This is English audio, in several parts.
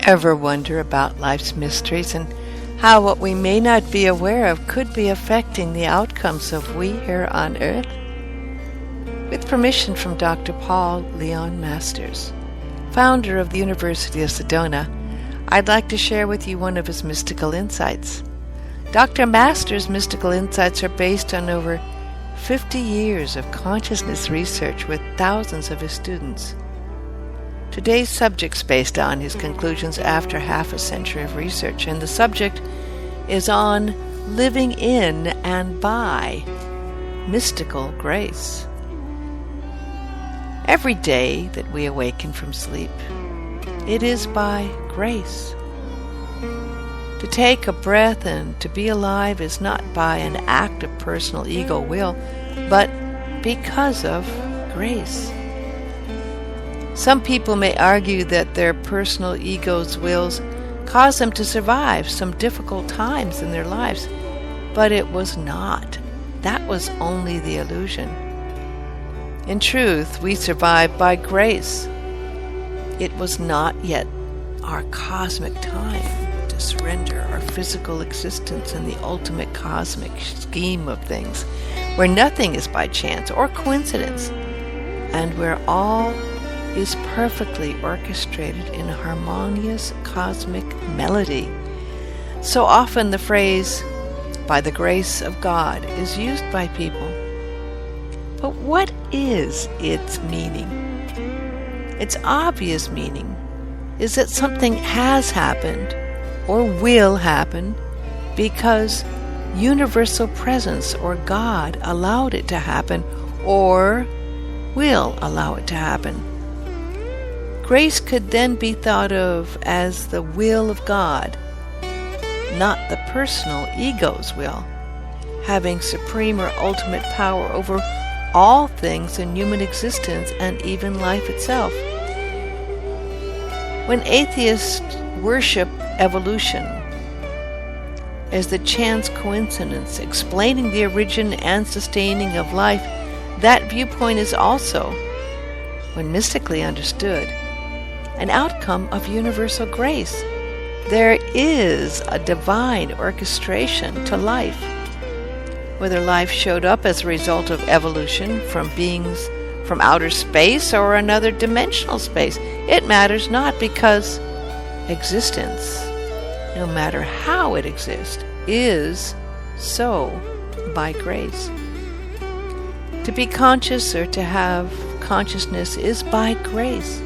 Ever wonder about life's mysteries and how what we may not be aware of could be affecting the outcomes of we here on earth? With permission from Dr. Paul Leon Masters, founder of the University of Sedona, I'd like to share with you one of his mystical insights. Dr. Masters' mystical insights are based on over 50 years of consciousness research with thousands of his students. Today's subject's based on his conclusions after half a century of research, and the subject is on living in and by mystical grace. Every day that we awaken from sleep, it is by grace. To take a breath and to be alive is not by an act of personal ego will, but because of grace. Some people may argue that their personal ego's wills cause them to survive some difficult times in their lives, but it was not. That was only the illusion. In truth, we survived by grace. It was not yet our cosmic time to surrender our physical existence in the ultimate cosmic scheme of things, where nothing is by chance or coincidence, and where all is perfectly orchestrated in a harmonious cosmic melody. So often the phrase, "by the grace of God," is used by people. But what is its meaning? Its obvious meaning is that something has happened or will happen because universal presence or God allowed it to happen or will allow it to happen. Grace could then be thought of as the will of God, not the personal ego's will, having supreme or ultimate power over all things in human existence and even life itself. When atheists worship evolution as the chance coincidence explaining the origin and sustaining of life, that viewpoint is also, when mystically understood, an outcome of universal grace. There is a divine orchestration to life. Whether life showed up as a result of evolution from beings from outer space or another dimensional space, it matters not, because existence, no matter how it exists, is so by grace. To be conscious or to have consciousness is by grace.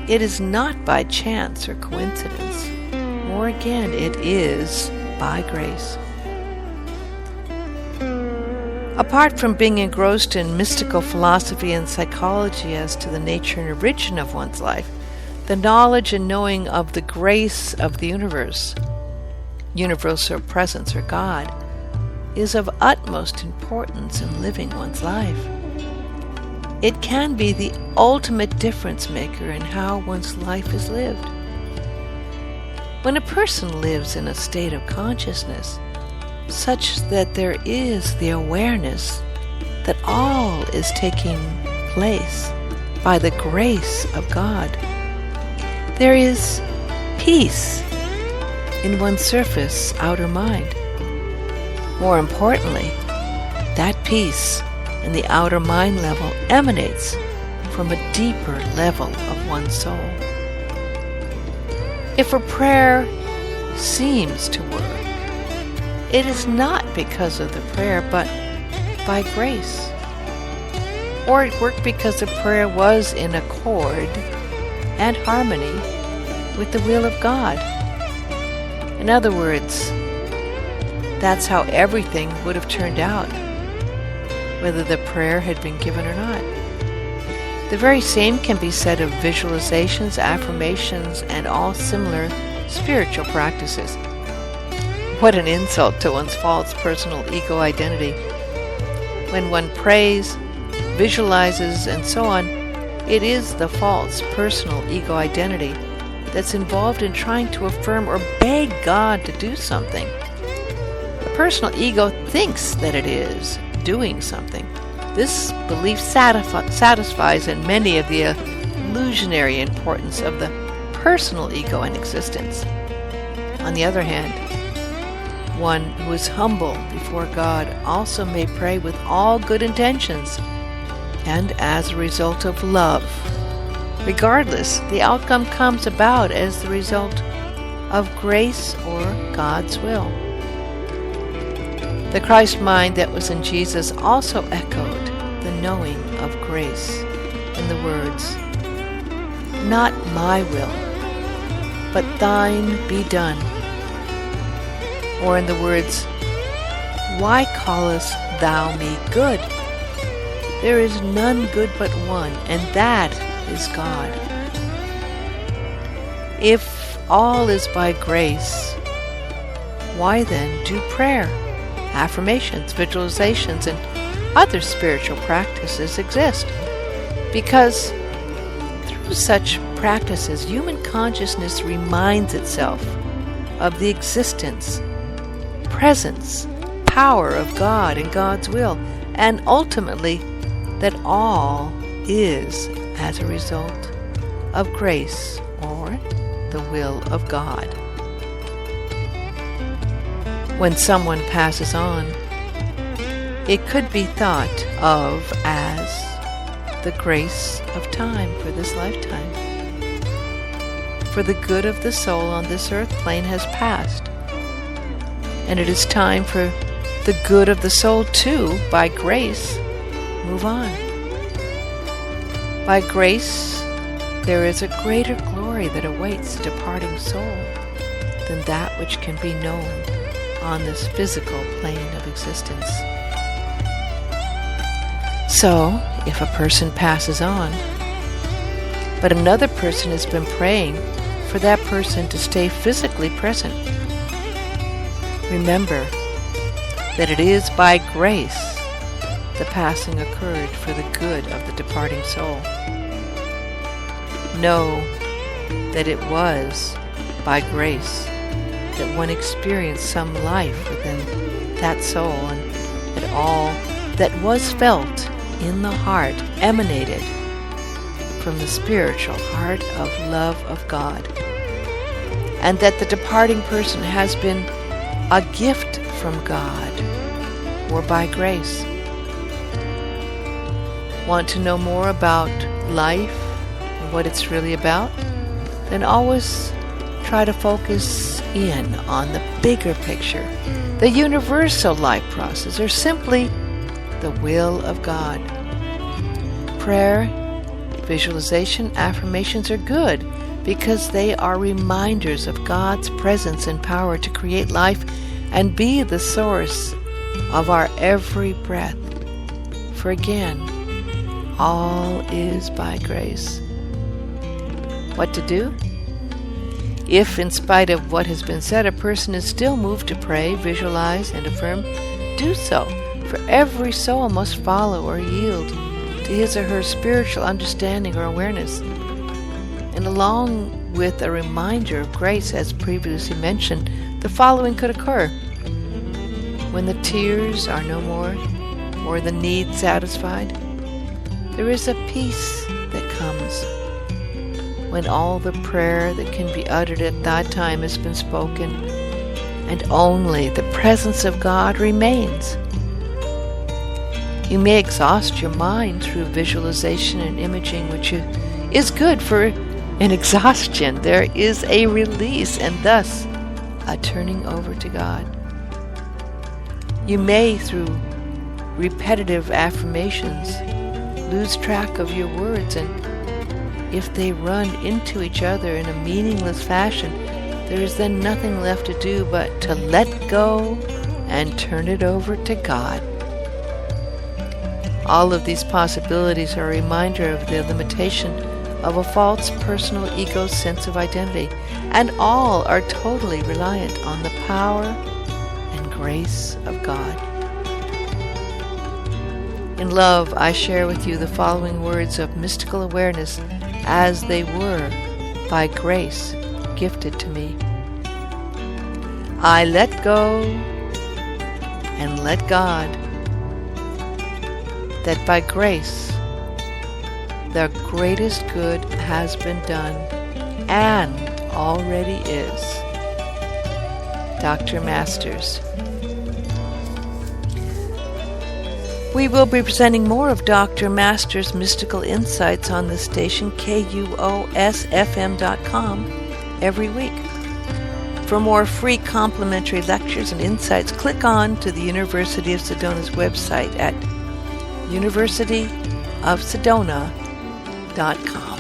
It is not by chance or coincidence. More again, it is by grace. Apart from being engrossed in mystical philosophy and psychology as to the nature and origin of one's life, the knowledge and knowing of the grace of the universe, universal presence or God, is of utmost importance in living one's life. It can be the ultimate difference maker in how one's life is lived. When a person lives in a state of consciousness, such that there is the awareness that all is taking place by the grace of God, there is peace in one's surface outer mind. More importantly, that peace in the outer mind level emanates from a deeper level of one's soul. If a prayer seems to work, it is not because of the prayer, but by grace. Or it worked because the prayer was in accord and harmony with the will of God. In other words, that's how everything would have turned out, whether the prayer had been given or not. The very same can be said of visualizations, affirmations, and all similar spiritual practices. What an insult to one's false personal ego identity. When one prays, visualizes, and so on, it is the false personal ego identity that's involved in trying to affirm or beg God to do something. The personal ego thinks that it is doing something. This belief satisfies in many of the illusionary importance of the personal ego and existence. On the other hand, one who is humble before God also may pray with all good intentions and as a result of love. Regardless, the outcome comes about as the result of grace or God's will. The Christ mind that was in Jesus also echoed the knowing of grace in the words, "Not my will, but thine be done." Or in the words, "Why callest thou me good? There is none good but one, and that is God." If all is by grace, why then do prayer, affirmations, visualizations, and other spiritual practices exist? Because through such practices, human consciousness reminds itself of the existence, presence, power of God and God's will, and ultimately that all is as a result of grace or the will of God. When someone passes on, it could be thought of as the grace of time for this lifetime. For the good of the soul on this earth plane has passed, and it is time for the good of the soul to, by grace, move on. By grace, there is a greater glory that awaits the departing soul than that which can be known on this physical plane of existence. So, if a person passes on, but another person has been praying for that person to stay physically present, remember that it is by grace the passing occurred for the good of the departing soul. Know that it was by grace that one experienced some life within that soul, and that all that was felt in the heart emanated from the spiritual heart of love of God, and that the departing person has been a gift from God or by grace. Want to know more about life and what it's really about? Then always try to focus in on the bigger picture, the universal life process, or simply the will of God. Prayer, visualization, affirmations are good because they are reminders of God's presence and power to create life and be the source of our every breath. For again, all is by grace. What to do? If, in spite of what has been said, a person is still moved to pray, visualize, and affirm, do so, for every soul must follow or yield to his or her spiritual understanding or awareness. And along with a reminder of grace, as previously mentioned, the following could occur. When the tears are no more, or the need satisfied, there is a peace that comes. When all the prayer that can be uttered at that time has been spoken, and only the presence of God remains. You may exhaust your mind through visualization and imaging, which is good for an exhaustion. There is a release and thus a turning over to God. You may, through repetitive affirmations, lose track of your words, and if they run into each other in a meaningless fashion, there is then nothing left to do but to let go and turn it over to God. All of these possibilities are a reminder of the limitation of a false personal ego sense of identity, and all are totally reliant on the power and grace of God. In love, I share with you the following words of mystical awareness as they were, by grace, gifted to me. I let go and let God, that by grace the greatest good has been done, and already is. Dr. Masters. We will be presenting more of Dr. Masters' mystical insights on the station KUOSFM.com every week. For more free complimentary lectures and insights, click on to the University of Sedona's website at universityofsedona.com.